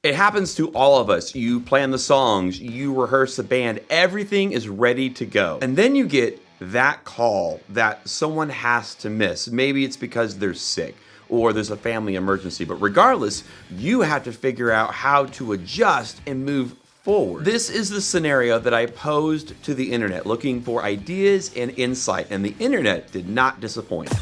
It happens to all of us. You plan the songs, you rehearse the band, everything is ready to go. And then you get that call that someone has to miss. Maybe it's because they're sick or there's a family emergency, but regardless, you have to figure out how to adjust and move forward. This is the scenario that I posed to the internet looking for ideas and insight, and the internet did not disappoint.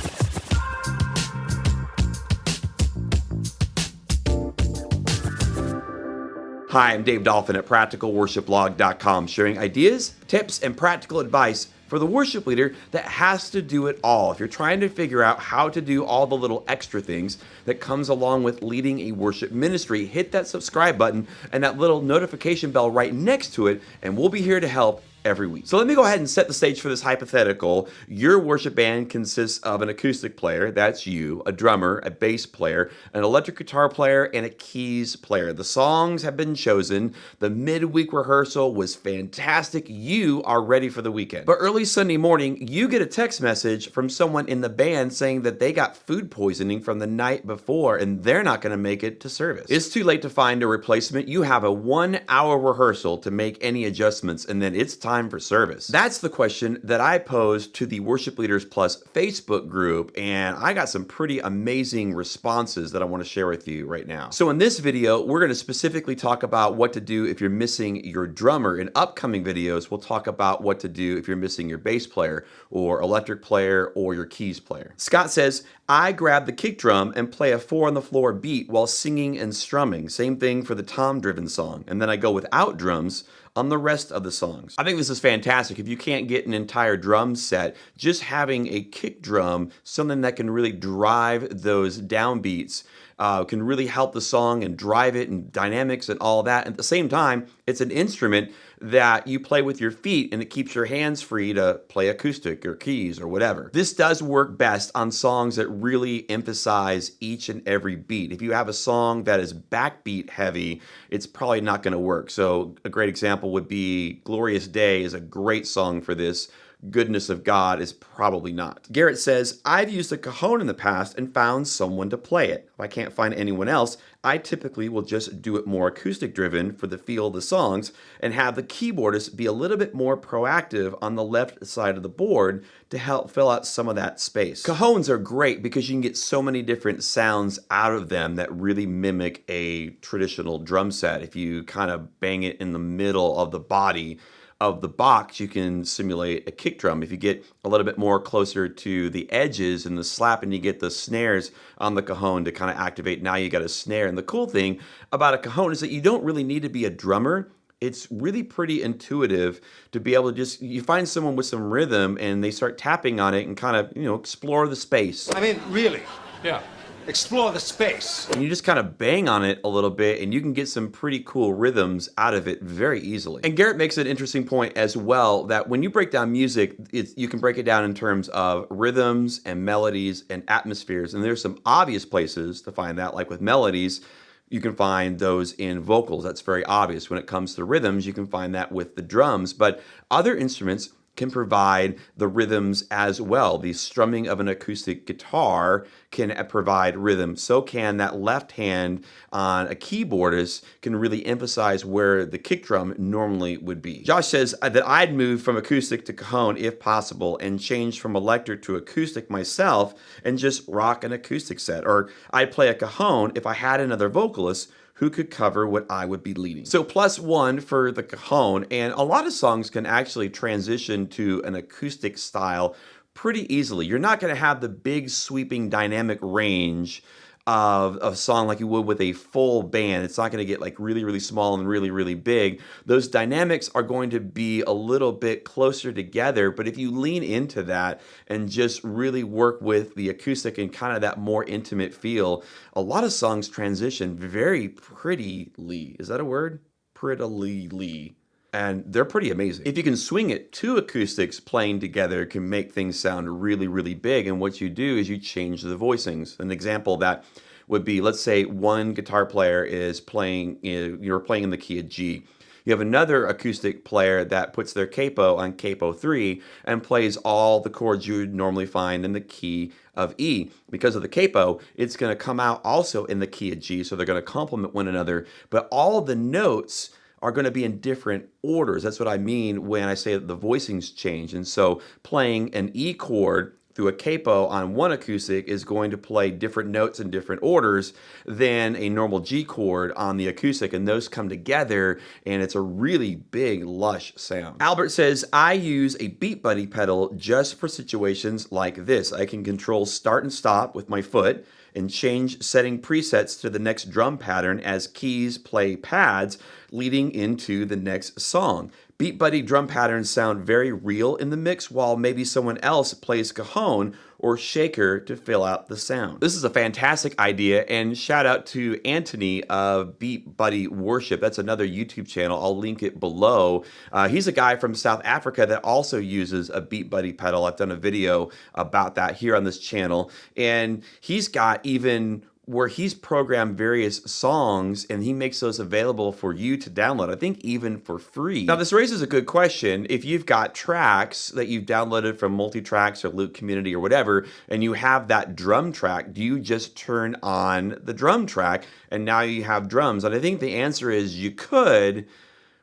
Hi, I'm Dave Dolphin at PracticalWorshipBlog.com, sharing ideas, tips, and practical advice for the worship leader that has to do it all. If you're trying to figure out how to do all the little extra things that comes along with leading a worship ministry, hit that subscribe button and that little notification bell right next to it, and we'll be here to help every week. So let me go ahead and set the stage for this hypothetical. Your worship band consists of an acoustic player, that's you, a drummer, a bass player, an electric guitar player, and a keys player. The songs have been chosen. The midweek rehearsal was fantastic. You are ready for the weekend. But early Sunday morning, you get a text message from someone in the band saying that they got food poisoning from the night before and they're not going to make it to service. It's too late to find a replacement. You have a 1 hour rehearsal to make any adjustments, and then it's time for service. That's the question that I posed to the Worship Leaders Plus Facebook group, and I got some pretty amazing responses that I want to share with you right now. So in this video, we're going to specifically talk about what to do if you're missing your drummer. In upcoming videos, we'll talk about what to do if you're missing your bass player or electric player or your keys player. Scott says, I grab the kick drum and play a 4 on the floor beat while singing and strumming. Same thing for the tom-driven song. And then I go without drums on the rest of the songs. I think this is fantastic. If you can't get an entire drum set, just having a kick drum, something that can really drive those downbeats, can really help the song and drive it and dynamics and all that. At the same time, it's an instrument that you play with your feet and it keeps your hands free to play acoustic or keys or whatever. This does work best on songs that really emphasize each and every beat. If you have a song that is backbeat heavy, it's probably not going to work. So a great example would be Glorious Day is a great song for this. Goodness of God is probably not. Garrett says, I've used a cajon in the past and found someone to play it. If I can't find anyone else, I typically will just do it more acoustic driven for the feel of the songs and have the keyboardist be a little bit more proactive on the left side of the board to help fill out some of that space. Cajons are great because you can get so many different sounds out of them that really mimic a traditional drum set. If you kind of bang it in the middle of the body of the box, you can simulate a kick drum. If you get a little bit more closer to the edges and the slap and you get the snares on the cajon to kind of activate, now you got a snare. And the cool thing about a cajon is that you don't really need to be a drummer. It's really pretty intuitive to be able to just, you find someone with some rhythm and they start tapping on it and kind of, explore the space. I mean, really? Yeah. Explore the space. And you just kind of bang on it a little bit and you can get some pretty cool rhythms out of it very easily. And Garrett makes an interesting point as well that when you break down music, you can break it down in terms of rhythms and melodies and atmospheres. And there's some obvious places to find that, like with melodies, you can find those in vocals. That's very obvious. When it comes to rhythms, you can find that with the drums. But other instruments can provide the rhythms as well. The strumming of an acoustic guitar can provide rhythm. So can that left hand on a keyboardist can really emphasize where the kick drum normally would be. Josh says that I'd move from acoustic to cajon if possible and change from electric to acoustic myself and just rock an acoustic set. Or I'd play a cajon if I had another vocalist who could cover what I would be leading. So +1 for the cajon, and a lot of songs can actually transition to an acoustic style pretty easily. You're not gonna have the big sweeping dynamic range of song like you would with a full band. It's not going to get like really, really small and really, really big. Those dynamics are going to be a little bit closer together, but if you lean into that and just really work with the acoustic and kind of that more intimate feel, a lot of songs transition very prettily. Is that a word? Prettily. And they're pretty amazing. If you can swing it, 2 acoustics playing together can make things sound really, really big. And what you do is you change the voicings. An example of that would be, let's say one guitar player is playing, you're playing in the key of G. You have another acoustic player that puts their capo on capo 3 and plays all the chords you would normally find in the key of E. Because of the capo, it's going to come out also in the key of G, so they're going to complement one another, but all the notes are going to be in different orders. That's what I mean when I say that the voicings change. And so playing an E chord through a capo on one acoustic is going to play different notes in different orders than a normal G chord on the acoustic, and those come together and it's a really big, lush sound. Albert says, I use a Beat Buddy pedal just for situations like this. I can control start and stop with my foot and change setting presets to the next drum pattern as keys play pads leading into the next song. Beat Buddy drum patterns sound very real in the mix, while maybe someone else plays cajon or shaker to fill out the sound. This is a fantastic idea, and shout out to Antonie of Beat Buddy Worship. That's another YouTube channel. I'll link it below. He's a guy from South Africa that also uses a Beat Buddy pedal. I've done a video about that here on this channel, and he's got even where he's programmed various songs and he makes those available for you to download, I think even for free. Now this raises a good question. If you've got tracks that you've downloaded from multitracks or Loop Community or whatever, and you have that drum track, do you just turn on the drum track and now you have drums? And I think the answer is you could,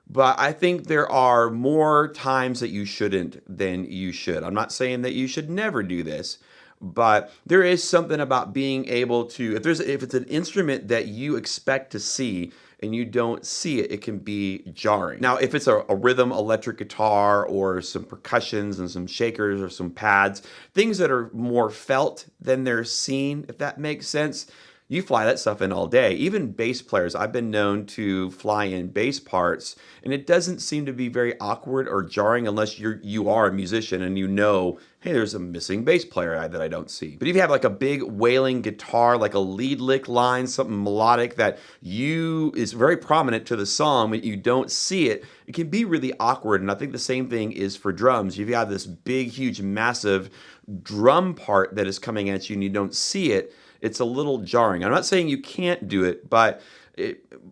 but I think there are more times that you shouldn't than you should. I'm not saying that you should never do this, but there is something about being able to, if it's an instrument that you expect to see and you don't see it, it can be jarring. Now, if it's a rhythm electric guitar or some percussions and some shakers or some pads, things that are more felt than they're seen, if that makes sense, you fly that stuff in all day. Even bass players, I've been known to fly in bass parts, and it doesn't seem to be very awkward or jarring unless you are a musician and you know, hey, there's a missing bass player that I don't see. But if you have like a big wailing guitar, like a lead lick line, something melodic that is very prominent to the song, but you don't see it, it can be really awkward. And I think the same thing is for drums. If you have this big, huge, massive drum part that is coming at you and you don't see it, it's a little jarring. I'm not saying you can't do it, but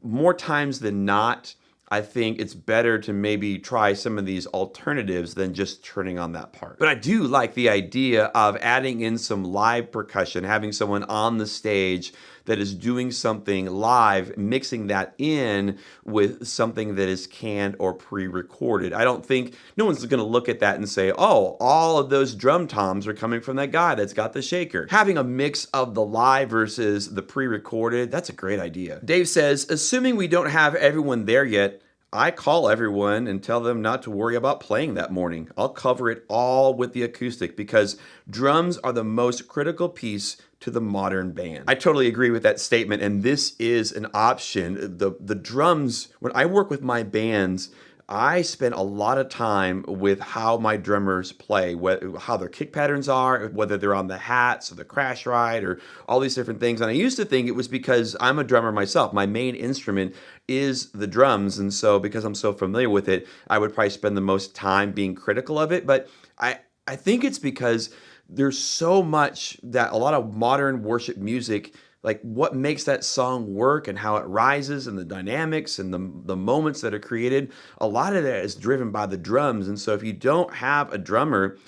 more times than not, I think it's better to maybe try some of these alternatives than just turning on that part. But I do like the idea of adding in some live percussion, having someone on the stage that is doing something live, mixing that in with something that is canned or pre-recorded. I don't think, no one's gonna look at that and say, oh, all of those drum toms are coming from that guy that's got the shaker. Having a mix of the live versus the pre-recorded, that's a great idea. Dave says, assuming we don't have everyone there yet, I call everyone and tell them not to worry about playing that morning. I'll cover it all with the acoustic because drums are the most critical piece to the modern band. I totally agree with that statement, and this is an option. The drums, when I work with my bands, I spend a lot of time with how my drummers play, how their kick patterns are, whether they're on the hats or the crash ride or all these different things. And I used to think it was because I'm a drummer myself. My main instrument is the drums. And so because I'm so familiar with it, I would probably spend the most time being critical of it. But I think it's because there's so much that a lot of modern worship music, like what makes that song work and how it rises and the dynamics and the moments that are created, a lot of that is driven by the drums. And so if you don't have a drummer,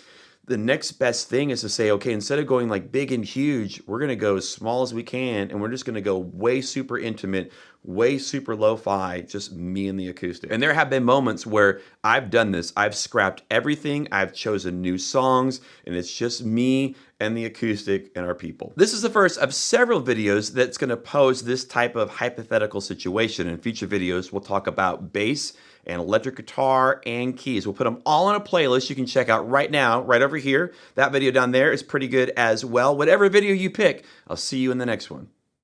the next best thing is to say, okay, instead of going like big and huge, we're gonna go as small as we can, and we're just gonna go way super intimate, way super lo-fi, just me and the acoustic. And there have been moments where I've done this. I've scrapped everything, I've chosen new songs, and it's just me and the acoustic and our people. This is the first of several videos that's gonna pose this type of hypothetical situation. In future videos, we'll talk about bass and electric guitar and keys. We'll put them all on a playlist you can check out right now, right over here. That video down there is pretty good as well. Whatever video you pick, I'll see you in the next one.